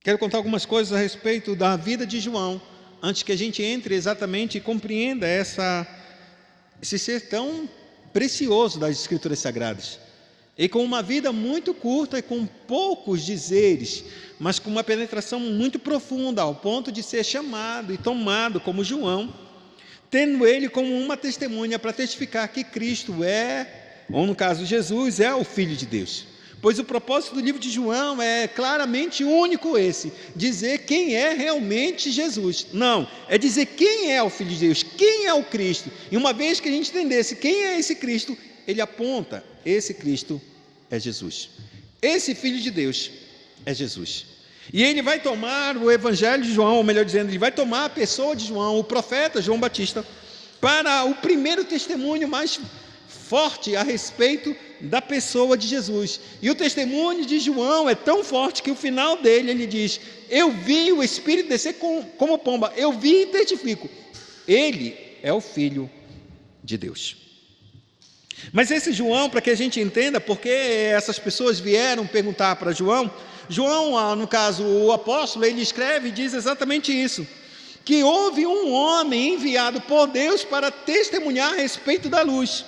Quero contar algumas coisas a respeito da vida de João, antes que a gente entre exatamente e compreenda esse ser tão precioso das Escrituras Sagradas. E com uma vida muito curta e com poucos dizeres, mas com uma penetração muito profunda, ao ponto de ser chamado e tomado como João, tendo ele como uma testemunha para testificar que Cristo é, ou no caso Jesus, é o Filho de Deus. Pois o propósito do livro de João é claramente único esse, dizer quem é realmente Jesus. Não, é dizer quem é o Filho de Deus, quem é o Cristo. E uma vez que a gente entendesse quem é esse Cristo, ele aponta, esse Cristo é Jesus. Esse Filho de Deus é Jesus. E ele vai tomar o Evangelho de João, ou melhor dizendo, ele vai tomar a pessoa de João, o profeta João Batista, para o primeiro testemunho mais forte a respeito da pessoa de Jesus. E o testemunho de João é tão forte que o final dele ele diz: eu vi o Espírito descer como pomba, eu vi e testifico, ele é o Filho de Deus. Mas esse João, para que a gente entenda porque essas pessoas vieram perguntar para João, no caso o apóstolo, ele escreve e diz exatamente isso, que houve um homem enviado por Deus para testemunhar a respeito da luz.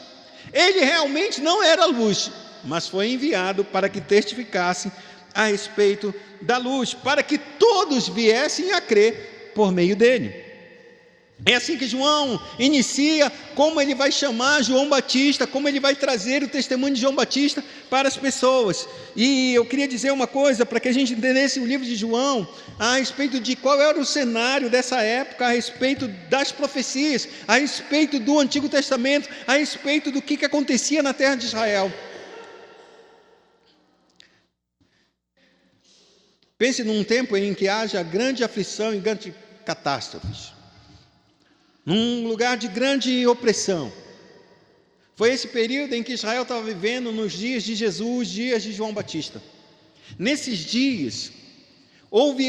Ele realmente não era luz, mas foi enviado para que testificasse a respeito da luz, para que todos viessem a crer por meio dele. É assim que João inicia, como ele vai chamar João Batista, como ele vai trazer o testemunho de João Batista para as pessoas. E eu queria dizer uma coisa, para que a gente entendesse o livro de João, a respeito de qual era o cenário dessa época, a respeito das profecias, a respeito do Antigo Testamento, a respeito do que acontecia na terra de Israel. Pense num tempo em que haja grande aflição e grandes catástrofes, num lugar de grande opressão. Foi esse período em que Israel estava vivendo nos dias de Jesus, dias de João Batista. Nesses dias, houve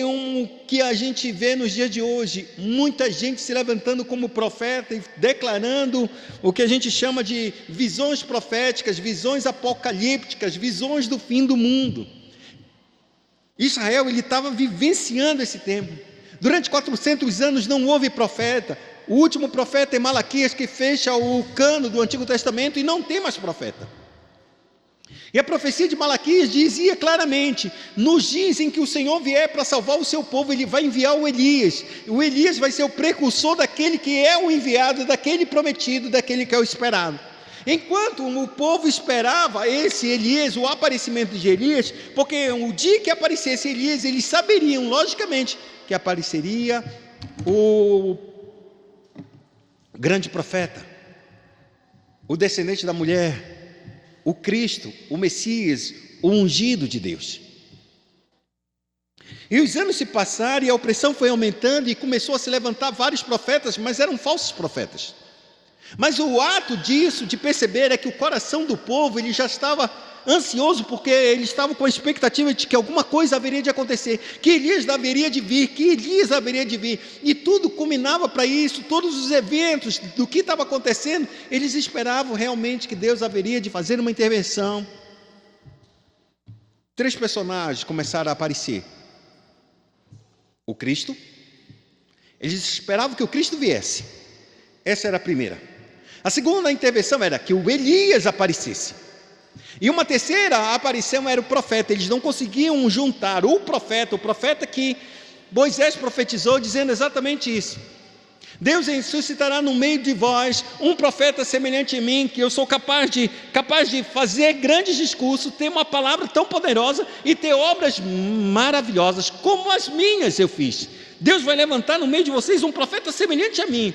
que a gente vê nos dias de hoje, muita gente se levantando como profeta e declarando o que a gente chama de visões proféticas, visões apocalípticas, visões do fim do mundo. Israel, ele estava vivenciando esse tempo. Durante 400 anos não houve profeta. O último profeta é Malaquias, que fecha o cano do Antigo Testamento e não tem mais profeta. E a profecia de Malaquias dizia claramente: nos dias em que o Senhor vier para salvar o seu povo, ele vai enviar o Elias. O Elias vai ser o precursor daquele que é o enviado, daquele prometido, daquele que é o esperado. Enquanto o povo esperava esse Elias, o aparecimento de Elias, porque o dia que aparecesse Elias, eles saberiam, logicamente, que apareceria o grande profeta, o descendente da mulher, o Cristo, o Messias, o ungido de Deus. E os anos se passaram e a opressão foi aumentando e começou a se levantar vários profetas, mas eram falsos profetas. Mas o ato disso, de perceber, é que o coração do povo ele já estava ansioso, porque eles estavam com a expectativa de que alguma coisa haveria de acontecer, que Elias haveria de vir, e tudo culminava para isso. Todos os eventos do que estava acontecendo, eles esperavam realmente que Deus haveria de fazer uma intervenção. 3 personagens começaram a aparecer: o Cristo. Eles esperavam que o Cristo viesse. Essa era a primeira. A segunda intervenção era que o Elias aparecesse. E uma terceira aparição era o profeta. Eles não conseguiam juntar o profeta que Moisés profetizou, dizendo exatamente isso: Deus suscitará no meio de vós um profeta semelhante a mim, que eu sou capaz de fazer grandes discursos, ter uma palavra tão poderosa e ter obras maravilhosas, como as minhas eu fiz. Deus vai levantar no meio de vocês um profeta semelhante a mim,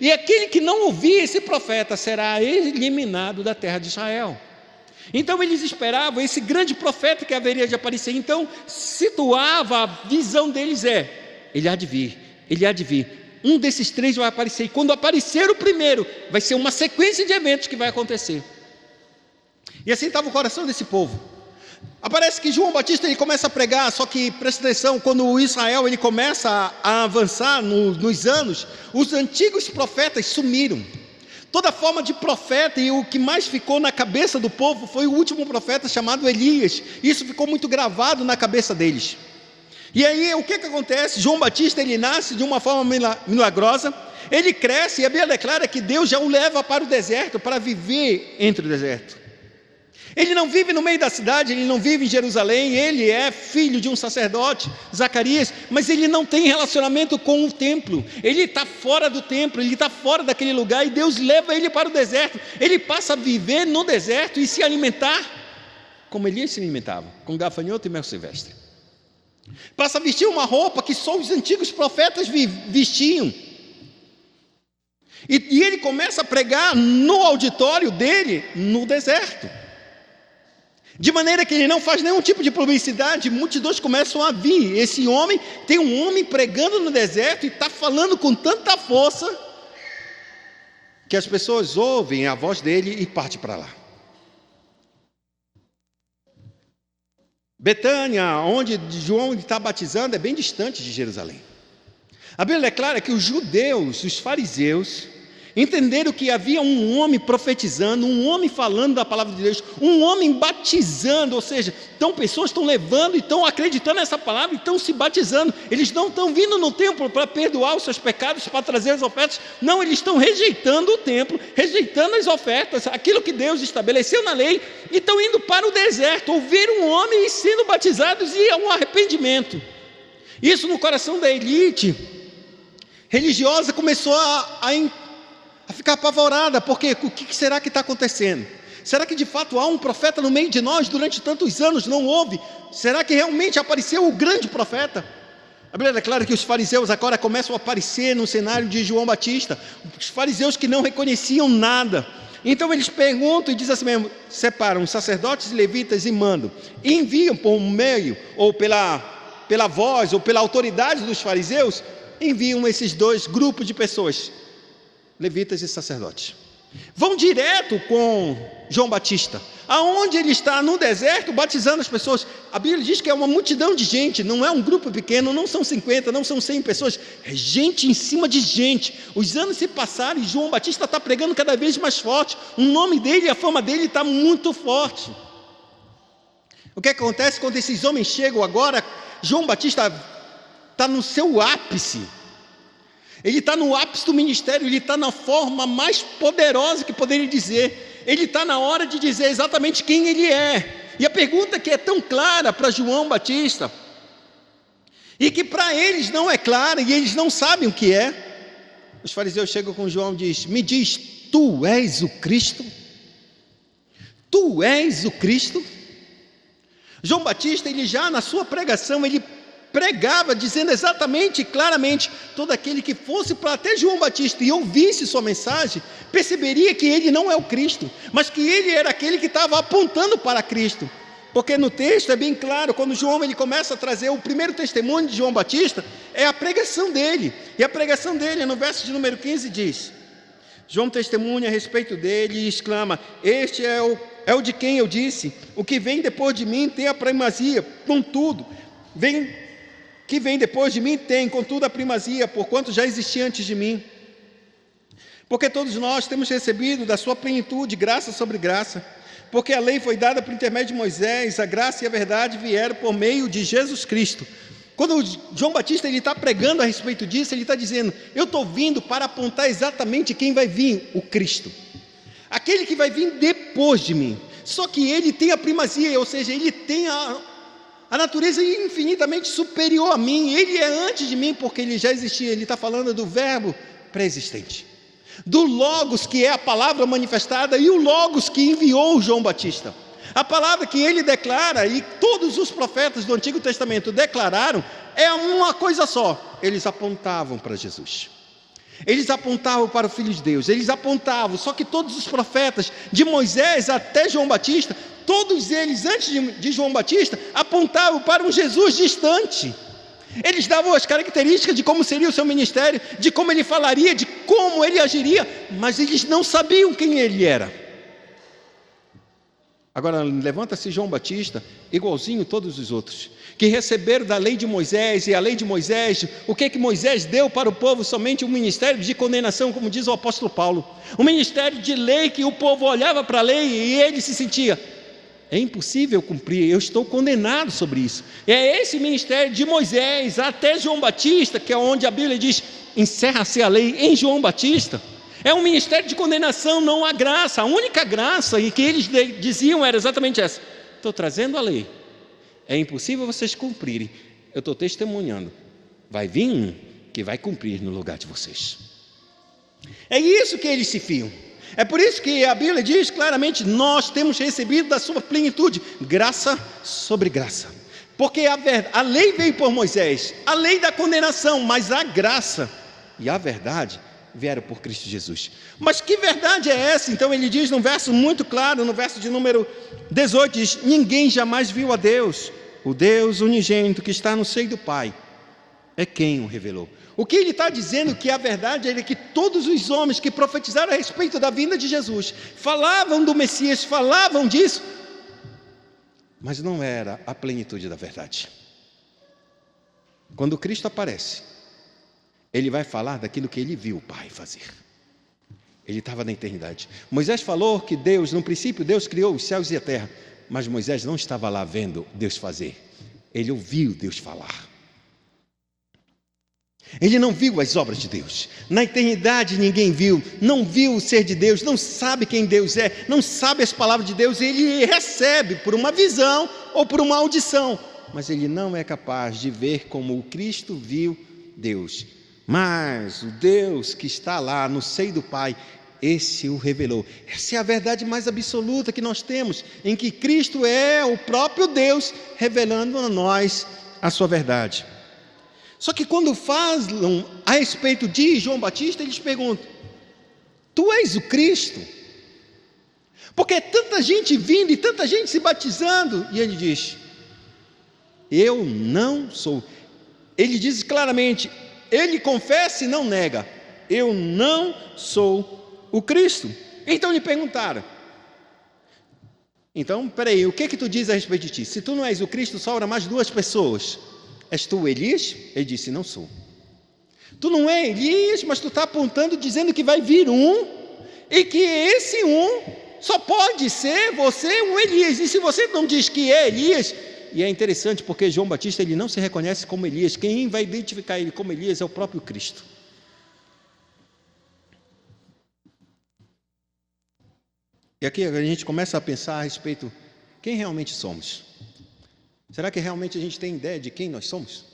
e aquele que não ouvir esse profeta será eliminado da terra de Israel. Então eles esperavam esse grande profeta que haveria de aparecer. Então situava a visão deles: ele há de vir, um desses 3 vai aparecer, e quando aparecer o primeiro, vai ser uma sequência de eventos que vai acontecer. E assim estava o coração desse povo. Aparece que João Batista ele começa a pregar, só que presta atenção, quando o Israel ele começa a avançar nos anos, os antigos profetas sumiram. Toda forma de profeta, e o que mais ficou na cabeça do povo foi o último profeta chamado Elias. Isso ficou muito gravado na cabeça deles. E aí o que acontece? João Batista, ele nasce de uma forma milagrosa, ele cresce e a Bíblia declara que Deus já o leva para o deserto, para viver entre o deserto. Ele não vive no meio da cidade, ele não vive em Jerusalém, ele é filho de um sacerdote, Zacarias, mas ele não tem relacionamento com o templo, ele está fora do templo, ele está fora daquele lugar, e Deus leva ele para o deserto. Ele passa a viver no deserto e se alimentar como Elias se alimentava, com gafanhoto e mel silvestre. Passa a vestir uma roupa que só os antigos profetas vestiam. E ele começa a pregar no auditório dele, no deserto. De maneira que ele não faz nenhum tipo de publicidade, multidões começam a vir. Esse homem, tem um homem pregando no deserto e está falando com tanta força, que as pessoas ouvem a voz dele e partem para lá. Betânia, onde João está batizando, é bem distante de Jerusalém. A Bíblia declara que os judeus, os fariseus, entenderam que havia um homem profetizando, um homem falando da palavra de Deus, um homem batizando, ou seja, então pessoas estão levando e estão acreditando nessa palavra e estão se batizando. Eles não estão vindo no templo para perdoar os seus pecados, para trazer as ofertas, não, eles estão rejeitando o templo, rejeitando as ofertas, aquilo que Deus estabeleceu na lei, e estão indo para o deserto, ouvir um homem sendo batizados e um arrependimento. Isso no coração da elite religiosa começou a ficar apavorada, porque o que será que está acontecendo? Será que de fato há um profeta no meio de nós? Durante tantos anos não houve. Será que realmente apareceu o grande profeta? A Bíblia declara que os fariseus agora começam a aparecer no cenário de João Batista, os fariseus que não reconheciam nada. Então eles perguntam e dizem assim mesmo: separam os sacerdotes e levitas e mandam, e enviam por meio, ou pela voz, ou pela autoridade dos fariseus, enviam esses dois grupos de pessoas, levitas e sacerdotes. Vão direto com João Batista, aonde ele está no deserto batizando as pessoas. A Bíblia diz que é uma multidão de gente, não é um grupo pequeno, não são 50, não são 100 pessoas, é gente em cima de gente. Os anos se passaram e João Batista está pregando cada vez mais forte, o nome dele e a fama dele está muito forte. O que acontece quando esses homens chegam agora? João Batista está no seu ápice. Ele está no ápice do ministério, ele está na forma mais poderosa que poderia dizer. Ele está na hora de dizer exatamente quem ele é. E a pergunta que é tão clara para João Batista, e que para eles não é clara, e eles não sabem o que é. Os fariseus chegam com João e dizem: me diz, tu és o Cristo? Tu és o Cristo? João Batista, ele já na sua pregação, ele pregava dizendo exatamente, claramente, todo aquele que fosse para até João Batista e ouvisse sua mensagem, perceberia que ele não é o Cristo, mas que ele era aquele que estava apontando para Cristo. Porque no texto é bem claro, quando João ele começa a trazer o primeiro testemunho de João Batista, é a pregação dele. E a pregação dele, no verso de número 15, diz: João testemunha a respeito dele e exclama: este é o de quem eu disse, o que vem depois de mim tem a primazia, contudo, que vem depois de mim tem, contudo, a primazia, porquanto já existia antes de mim. Porque todos nós temos recebido da sua plenitude graça sobre graça, porque a lei foi dada por intermédio de Moisés, a graça e a verdade vieram por meio de Jesus Cristo. Quando João Batista está pregando a respeito disso, ele está dizendo: eu estou vindo para apontar exatamente quem vai vir, o Cristo, aquele que vai vir depois de mim. Só que ele tem a primazia, ou seja, ele tem a natureza infinitamente superior a mim, ele é antes de mim, porque ele já existia. Ele está falando do verbo pré-existente, do Logos, que é a palavra manifestada, e o Logos que enviou João Batista. A palavra que ele declara, e todos os profetas do Antigo Testamento declararam, é uma coisa só: eles apontavam para Jesus. Eles apontavam para o Filho de Deus, eles apontavam. Só que todos os profetas, de Moisés até João Batista, todos eles, antes de João Batista, apontavam para um Jesus distante. Eles davam as características de como seria o seu ministério, de como ele falaria, de como ele agiria, mas eles não sabiam quem ele era. Agora levanta-se João Batista, igualzinho todos os outros, que receberam da lei de Moisés, e a lei de Moisés, o que Moisés deu para o povo? Somente um ministério de condenação, como diz o apóstolo Paulo, um ministério de lei, que o povo olhava para a lei e ele se sentia: é impossível cumprir, eu estou condenado sobre isso. É esse ministério de Moisés até João Batista, que é onde a Bíblia diz, encerra-se a lei em João Batista. É um ministério de condenação, não há graça. A única graça que eles diziam era exatamente essa: estou trazendo a lei, é impossível vocês cumprirem, eu estou testemunhando, vai vir um que vai cumprir no lugar de vocês. É isso que eles se fiam. É por isso que a Bíblia diz claramente, nós temos recebido da sua plenitude, graça sobre graça. Porque a lei veio por Moisés, a lei da condenação, mas a graça e a verdade vieram por Cristo Jesus. Mas que verdade é essa? Então ele diz num verso muito claro, no verso de número 18, diz, ninguém jamais viu a Deus, o Deus unigênito que está no seio do Pai, é quem o revelou. O que ele está dizendo que a verdade é que todos os homens que profetizaram a respeito da vinda de Jesus, falavam do Messias, falavam disso, mas não era a plenitude da verdade. Quando Cristo aparece, ele vai falar daquilo que ele viu o Pai fazer. Ele estava na eternidade. Moisés falou que Deus, no princípio, Deus criou os céus e a terra, mas Moisés não estava lá vendo Deus fazer, ele ouviu Deus falar. Ele não viu as obras de Deus. Na eternidade ninguém viu, não viu o ser de Deus, não sabe quem Deus é, não sabe as palavras de Deus. Ele recebe por uma visão ou por uma audição, mas ele não é capaz de ver como o Cristo viu Deus. Mas o Deus que está lá no seio do Pai, esse o revelou. Essa é a verdade mais absoluta que nós temos, em que Cristo é o próprio Deus revelando a nós a sua verdade. Só que quando falam a respeito de João Batista, eles perguntam, tu és o Cristo? Porque é tanta gente vindo e tanta gente se batizando. E ele diz, eu não sou. Ele diz claramente, ele confessa e não nega, eu não sou o Cristo. Então lhe perguntaram, então peraí, o que tu diz a respeito de ti? Se tu não és o Cristo, sobra mais duas pessoas. És tu Elias? Ele disse, não sou. Tu não é Elias, mas tu está apontando, dizendo que vai vir um, e que esse um só pode ser você, o Elias. E se você não diz que é Elias, e é interessante porque João Batista ele não se reconhece como Elias, quem vai identificar ele como Elias é o próprio Cristo. E aqui a gente começa a pensar a respeito, quem realmente somos? Será que realmente a gente tem ideia de quem nós somos?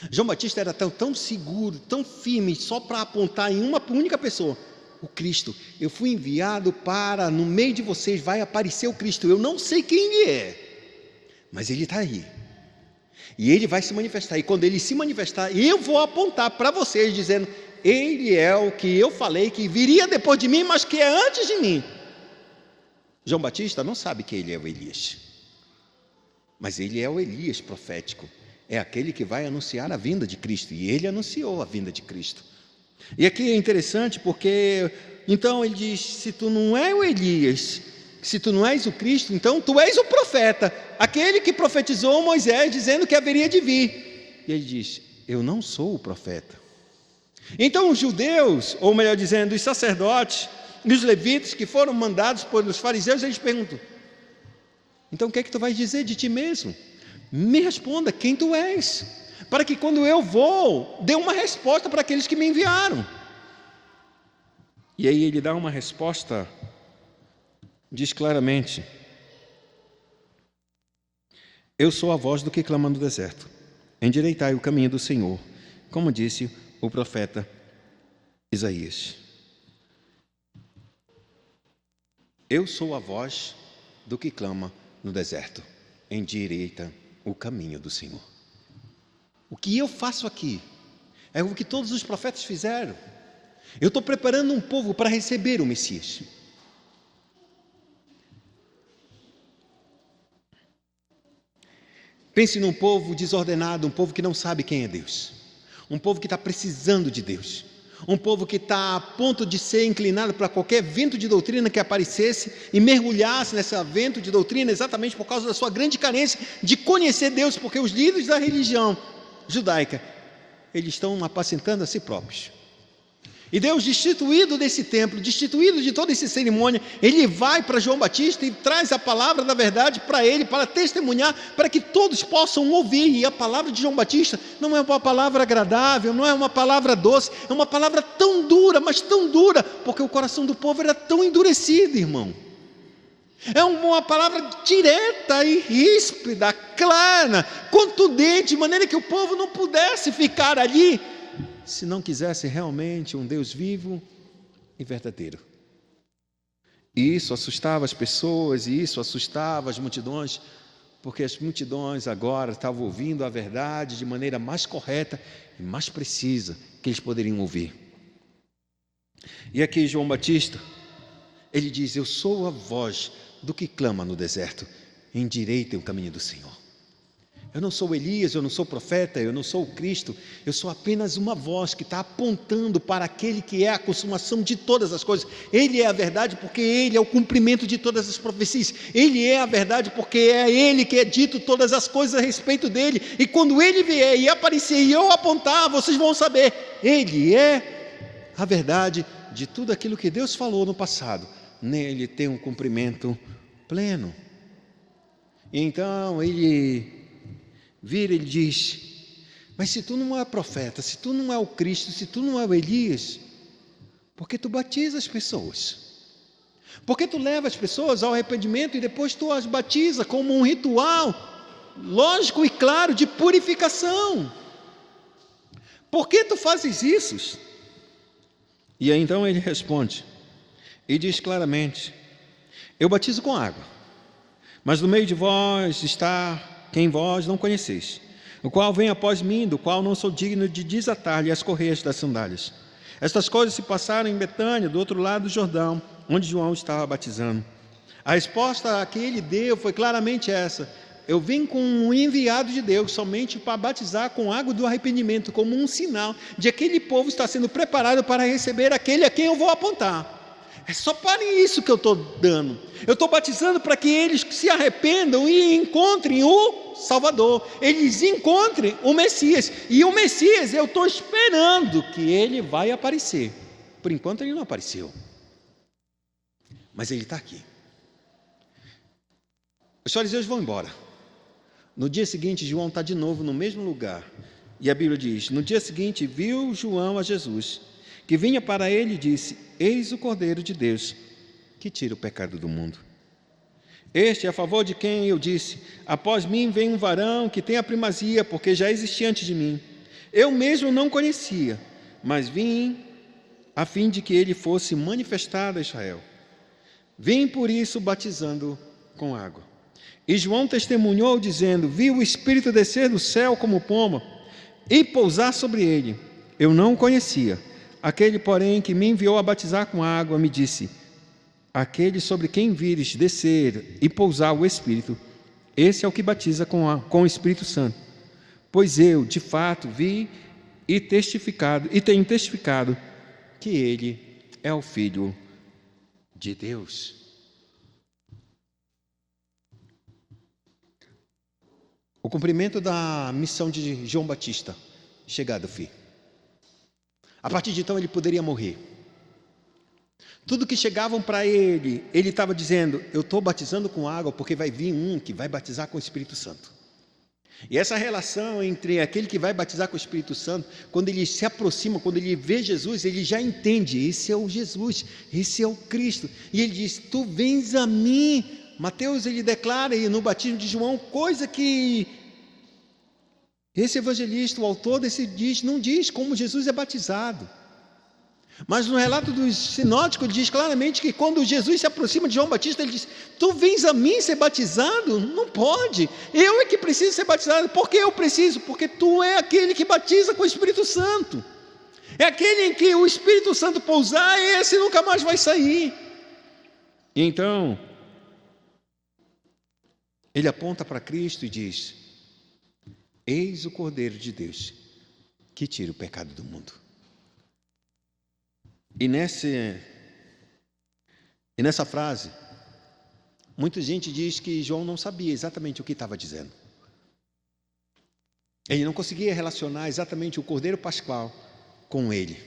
João Batista era tão seguro, tão firme, só para apontar em uma única pessoa, o Cristo. Eu fui enviado para, no meio de vocês vai aparecer o Cristo. Eu não sei quem ele é, mas ele está aí. E ele vai se manifestar. E quando ele se manifestar, eu vou apontar para vocês, dizendo, ele é o que eu falei, que viria depois de mim, mas que é antes de mim. João Batista não sabe que ele é o Elias, mas ele é o Elias profético, é aquele que vai anunciar a vinda de Cristo, e ele anunciou a vinda de Cristo. E aqui é interessante porque, então ele diz, se tu não é o Elias, se tu não és o Cristo, então tu és o profeta, aquele que profetizou Moisés dizendo que haveria de vir. E ele diz, eu não sou o profeta. Então os judeus, ou melhor dizendo, os sacerdotes, e os levitas que foram mandados pelos fariseus, eles perguntam, então o que é que tu vais dizer de ti mesmo? Me responda quem tu és, para que quando eu vou, dê uma resposta para aqueles que me enviaram. E aí ele dá uma resposta, diz claramente, eu sou a voz do que clama no deserto, endireitai o caminho do Senhor, como disse o profeta Isaías. Eu sou a voz do que clama no deserto, endireita o caminho do Senhor. O que eu faço aqui é o que todos os profetas fizeram. Eu estou preparando um povo para receber o Messias. Pense num povo desordenado, um povo que não sabe quem é Deus, um povo que está precisando de Deus, um povo que está a ponto de ser inclinado para qualquer vento de doutrina que aparecesse e mergulhasse nesse vento de doutrina exatamente por causa da sua grande carência de conhecer Deus, porque os líderes da religião judaica, eles estão apacentando a si próprios. E Deus, destituído desse templo, destituído de toda essa cerimônia, Ele vai para João Batista e traz a palavra da verdade para ele, para testemunhar, para que todos possam ouvir. E a palavra de João Batista não é uma palavra agradável, não é uma palavra doce, é uma palavra tão dura, mas tão dura, porque o coração do povo era tão endurecido, irmão. É uma palavra direta e ríspida, clara, contundente, de maneira que o povo não pudesse ficar ali se não quisesse realmente um Deus vivo e verdadeiro. E isso assustava as pessoas, e isso assustava as multidões, porque as multidões agora estavam ouvindo a verdade de maneira mais correta e mais precisa que eles poderiam ouvir. E aqui João Batista, ele diz: eu sou a voz do que clama no deserto, endireitem o caminho do Senhor. Eu não sou Elias, eu não sou profeta, eu não sou o Cristo, eu sou apenas uma voz que está apontando para aquele que é a consumação de todas as coisas. Ele é a verdade porque Ele é o cumprimento de todas as profecias. Ele é a verdade porque é Ele que é dito todas as coisas a respeito dEle. E quando Ele vier e aparecer e eu apontar, vocês vão saber, Ele é a verdade de tudo aquilo que Deus falou no passado. Nele tem um cumprimento pleno. Então Ele vira, ele diz: mas se tu não é profeta, se tu não é o Cristo, se tu não é o Elias, por que tu batiza as pessoas? Por que tu leva as pessoas ao arrependimento e depois tu as batiza como um ritual lógico e claro de purificação? Por que tu fazes isso? E aí então ele responde e diz claramente: eu batizo com água, mas no meio de vós está quem vós não conheceis, o qual vem após mim, do qual não sou digno de desatar-lhe as correias das sandálias. Estas coisas se passaram em Betânia, do outro lado do Jordão, onde João estava batizando. A resposta que ele deu foi claramente essa: eu vim com um enviado de Deus somente para batizar com água do arrependimento, como um sinal de que aquele povo está sendo preparado para receber aquele a quem eu vou apontar. É só para isso que eu estou dando. Eu estou batizando para que eles se arrependam e encontrem o Salvador. Eles encontrem o Messias. E o Messias, eu estou esperando que ele vai aparecer. Por enquanto ele não apareceu, mas ele está aqui. Os fariseus vão embora. No dia seguinte, João está de novo no mesmo lugar. E a Bíblia diz: no dia seguinte viu João a Jesus, que vinha para ele e disse: eis o Cordeiro de Deus, que tira o pecado do mundo. Este é a favor de quem eu disse: após mim vem um varão que tem a primazia, porque já existia antes de mim. Eu mesmo não conhecia, mas vim a fim de que ele fosse manifestado a Israel. Vim por isso batizando com água. E João testemunhou dizendo: vi o Espírito descer do céu como pomba e pousar sobre ele. Eu não o conhecia. Aquele, porém, que me enviou a batizar com água, me disse: aquele sobre quem vires descer e pousar o Espírito, esse é o que batiza com o Espírito Santo. Pois eu, de fato, vi e tenho testificado que ele é o Filho de Deus. O cumprimento da missão de João Batista, chegado ao fim. A partir de então ele poderia morrer. Tudo que chegavam para ele estava dizendo: eu estou batizando com água porque vai vir um que vai batizar com o Espírito Santo. E essa relação entre aquele que vai batizar com o Espírito Santo, quando ele se aproxima, quando ele vê Jesus, ele já entende: esse é o Jesus, esse é o Cristo. E ele diz: tu vens a mim. Mateus, ele declara aí no batismo de João, coisa que esse evangelista, o autor desse não diz como Jesus é batizado. Mas no relato dos sinóticos, ele diz claramente que quando Jesus se aproxima de João Batista, ele diz: tu vens a mim ser batizado? Não pode. Eu é que preciso ser batizado. Por que eu preciso? Porque tu é aquele que batiza com o Espírito Santo. É aquele em que o Espírito Santo pousar, e esse nunca mais vai sair. E então, ele aponta para Cristo e diz: eis o Cordeiro de Deus, que tira o pecado do mundo. E nessa frase, muita gente diz que João não sabia exatamente o que estava dizendo. Ele não conseguia relacionar exatamente o Cordeiro Pascual com ele.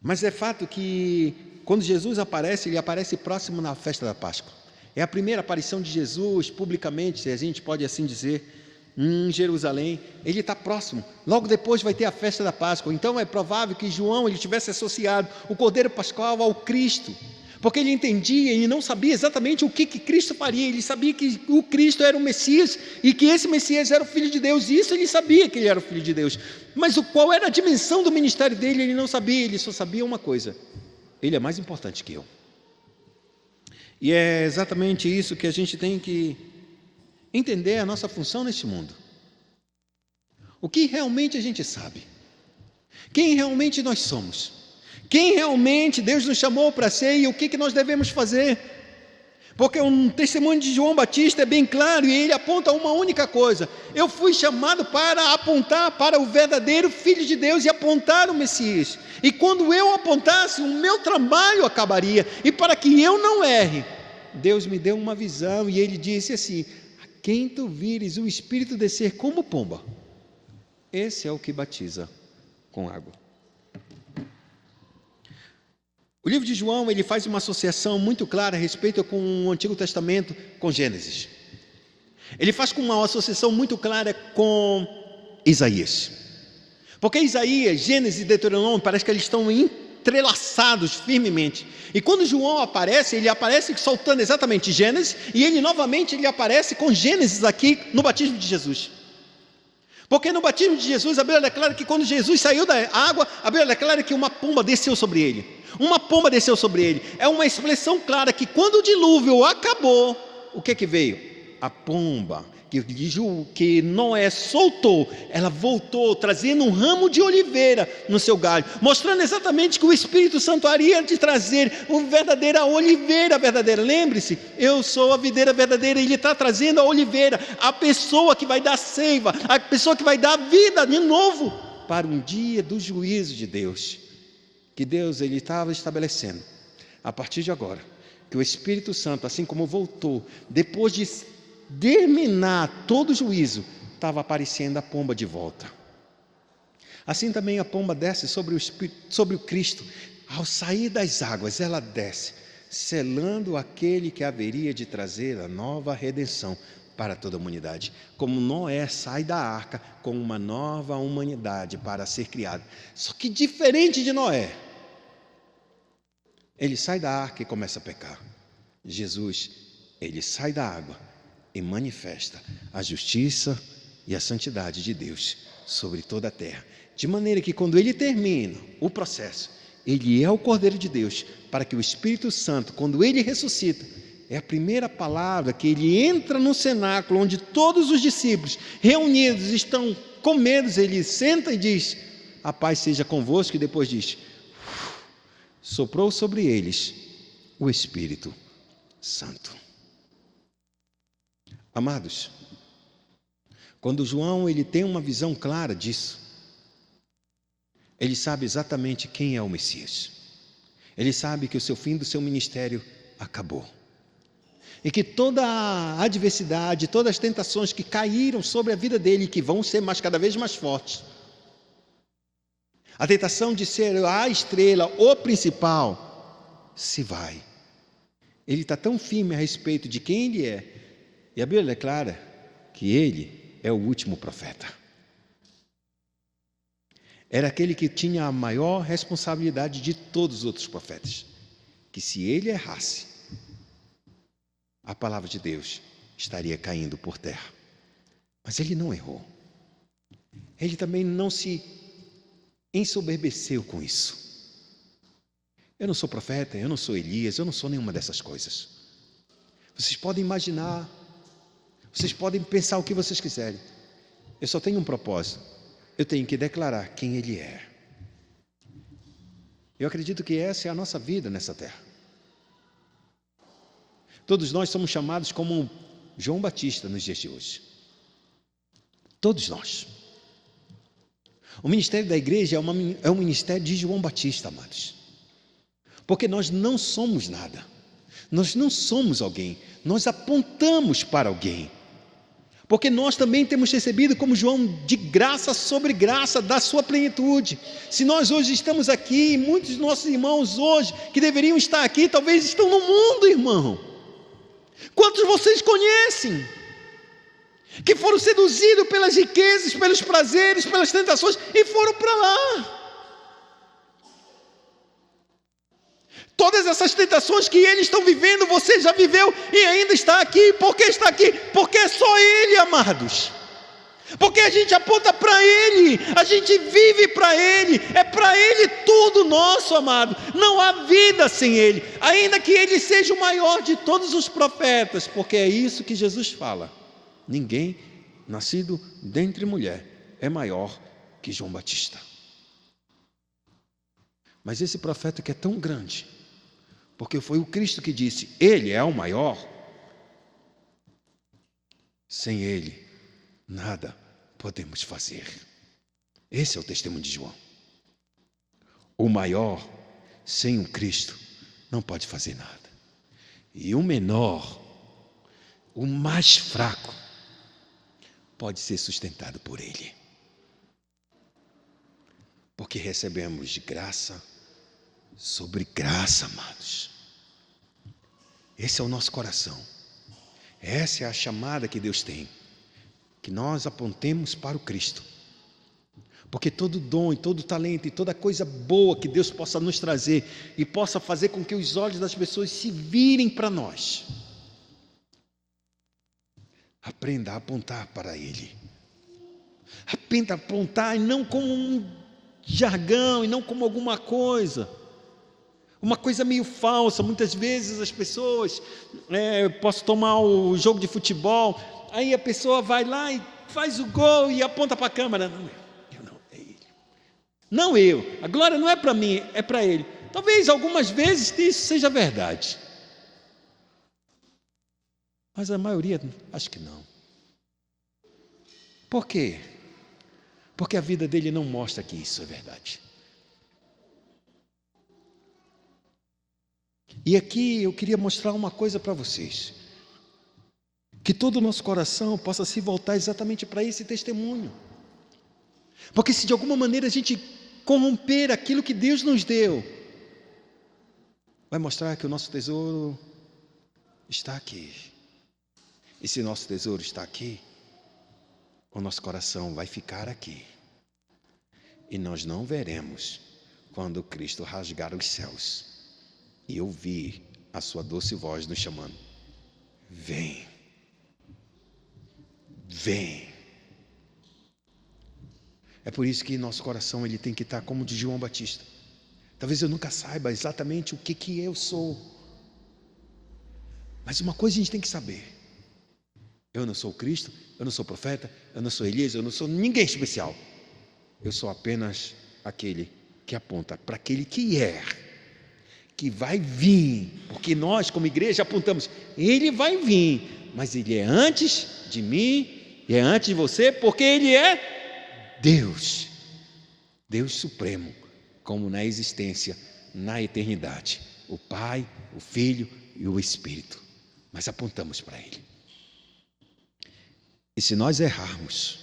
Mas é fato que quando Jesus aparece, ele aparece próximo na festa da Páscoa. É a primeira aparição de Jesus publicamente, se a gente pode assim dizer, em Jerusalém. Ele está próximo. Logo depois vai ter a festa da Páscoa. Então é provável que João ele tivesse associado o Cordeiro Pascual ao Cristo, porque ele entendia, ele não sabia exatamente o que Cristo faria. Ele sabia que o Cristo era o Messias e que esse Messias era o Filho de Deus. Isso ele sabia que ele era o Filho de Deus. Mas qual era a dimensão do ministério dele, ele não sabia. Ele só sabia uma coisa: ele é mais importante que eu. E é exatamente isso que a gente tem que entender, a nossa função neste mundo. O que realmente a gente sabe? Quem realmente nós somos? Quem realmente Deus nos chamou para ser e o que nós devemos fazer? Porque um testemunho de João Batista é bem claro e ele aponta uma única coisa: eu fui chamado para apontar para o verdadeiro Filho de Deus e apontar o Messias. E quando eu apontasse, o meu trabalho acabaria. E para que eu não erre, Deus me deu uma visão e ele disse assim: a quem tu vires o Espírito descer como pomba, esse é o que batiza com água. O livro de João ele faz uma associação muito clara a respeito com o Antigo Testamento, com Gênesis. Ele faz uma associação muito clara com Isaías. Porque Isaías, Gênesis e Deuteronômio, parece que eles estão entrelaçados firmemente. E quando João aparece, ele aparece soltando exatamente Gênesis, e ele novamente ele aparece com Gênesis aqui no batismo de Jesus. Porque no batismo de Jesus, a Bíblia declara que quando Jesus saiu da água, a Bíblia declara que uma pomba desceu sobre ele. Uma pomba desceu sobre ele. É uma expressão clara que quando o dilúvio acabou, o que veio? A pomba que Noé soltou, ela voltou trazendo um ramo de oliveira no seu galho, mostrando exatamente que o Espírito Santo haria de trazer a oliveira verdadeira. Lembre-se, eu sou a videira verdadeira, ele está trazendo a oliveira, a pessoa que vai dar seiva, a pessoa que vai dar vida de novo para um dia do juízo de Deus, que Deus ele estava estabelecendo a partir de agora, que o Espírito Santo, assim como voltou depois de terminar todo o juízo, estava aparecendo a pomba de volta. Assim também a pomba desce sobre o Cristo. Ao sair das águas, ela desce, selando aquele que haveria de trazer a nova redenção para toda a humanidade. Como Noé sai da arca com uma nova humanidade para ser criada. Só que diferente de Noé, ele sai da arca e começa a pecar. Jesus, ele sai da água e manifesta a justiça e a santidade de Deus sobre toda a terra, de maneira que quando ele termina o processo, ele é o Cordeiro de Deus, para que o Espírito Santo, quando ele ressuscita, é a primeira palavra que ele entra no cenáculo, onde todos os discípulos reunidos estão com medo, ele senta e diz: a paz seja convosco, e depois diz: soprou sobre eles o Espírito Santo. Amados, quando João ele tem uma visão clara disso, ele sabe exatamente quem é o Messias. Ele sabe que o fim do seu ministério acabou. E que toda a adversidade, todas as tentações que caíram sobre a vida dele, que vão ser cada vez mais fortes. A tentação de ser a estrela, o principal, se vai. Ele está tão firme a respeito de quem ele é. E a Bíblia declara que ele é o último profeta. Era aquele que tinha a maior responsabilidade de todos os outros profetas. Que se ele errasse, a palavra de Deus estaria caindo por terra. Mas ele não errou. Ele também não se ensoberbeceu com isso. Eu não sou profeta, eu não sou Elias, eu não sou nenhuma dessas coisas. Vocês podem imaginar, vocês podem pensar o que vocês quiserem. Eu só tenho um propósito. Eu tenho que declarar quem Ele é. Eu acredito que essa é a nossa vida nessa terra. Todos nós somos chamados como João Batista nos dias de hoje. Todos nós. O ministério da igreja é um ministério de João Batista, amados. Porque nós não somos nada. Nós não somos alguém. Nós apontamos para alguém. Porque nós também temos recebido, como João, de graça sobre graça, da sua plenitude. Se nós hoje estamos aqui, muitos dos nossos irmãos hoje, que deveriam estar aqui, talvez estão no mundo, irmão. Quantos vocês conhecem? Que foram seduzidos pelas riquezas, pelos prazeres, pelas tentações, e foram para lá. Todas essas tentações que eles estão vivendo, você já viveu e ainda está aqui. Por que está aqui? Porque é só Ele, amados. Porque a gente aponta para Ele, a gente vive para Ele, é para Ele tudo nosso, amado. Não há vida sem Ele, ainda que Ele seja o maior de todos os profetas, porque é isso que Jesus fala. Ninguém nascido dentre mulher é maior que João Batista. Mas esse profeta que é tão grande, porque foi o Cristo que disse, Ele é o maior. Sem Ele, nada podemos fazer. Esse é o testemunho de João. O maior, sem o Cristo, não pode fazer nada. E o menor, o mais fraco, pode ser sustentado por Ele. Porque recebemos de graça sobre graça, amados. Esse é o nosso coração. Essa é a chamada que Deus tem. Que nós apontemos para o Cristo. Porque todo dom e todo talento e toda coisa boa que Deus possa nos trazer e possa fazer com que os olhos das pessoas se virem para nós. Aprenda a apontar para Ele. Aprenda a apontar e não como um jargão e não como alguma coisa. Uma coisa meio falsa. Muitas vezes as pessoas, posso tomar o jogo de futebol, aí a pessoa vai lá e faz o gol e aponta para a câmera. Não, eu não, é Ele. Não eu, a glória não é para mim, é para Ele. Talvez algumas vezes isso seja verdade. Mas a maioria, acho que não. Por quê? Porque a vida dele não mostra que isso é verdade. E aqui eu queria mostrar uma coisa para vocês. Que todo o nosso coração possa se voltar exatamente para esse testemunho. Porque se de alguma maneira a gente corromper aquilo que Deus nos deu, vai mostrar que o nosso tesouro está aqui. E se nosso tesouro está aqui, o nosso coração vai ficar aqui. E nós não veremos quando Cristo rasgar os céus e ouvir a sua doce voz nos chamando. Vem. Vem. É por isso que nosso coração ele tem que estar como o de João Batista. Talvez eu nunca saiba exatamente o que eu sou. Mas uma coisa a gente tem que saber. Eu não sou Cristo, eu não sou profeta, eu não sou Elias, eu não sou ninguém especial. Eu sou apenas aquele que aponta para aquele que é, que vai vir. Porque nós, como igreja, apontamos, Ele vai vir, mas Ele é antes de mim e é antes de você, porque Ele é Deus. Deus supremo, como na existência, na eternidade. O Pai, o Filho e o Espírito. Mas apontamos para Ele. E se nós errarmos,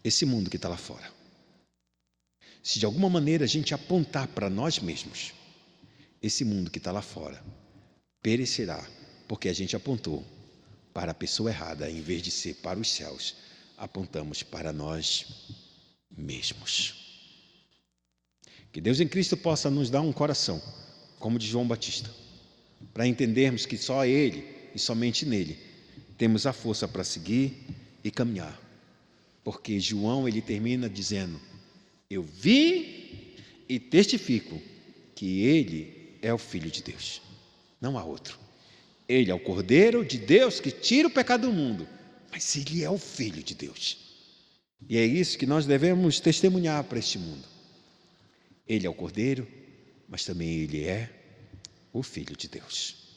esse mundo que está lá fora, se de alguma maneira a gente apontar para nós mesmos, esse mundo que está lá fora perecerá, porque a gente apontou para a pessoa errada, em vez de ser para os céus, apontamos para nós mesmos. Que Deus em Cristo possa nos dar um coração, como de João Batista, para entendermos que só Ele e somente nele temos a força para seguir e caminhar. Porque João ele termina dizendo, eu vi e testifico que Ele é o Filho de Deus. Não há outro. Ele é o Cordeiro de Deus que tira o pecado do mundo. Mas Ele é o Filho de Deus. E é isso que nós devemos testemunhar para este mundo. Ele é o Cordeiro, mas também Ele é o Filho de Deus.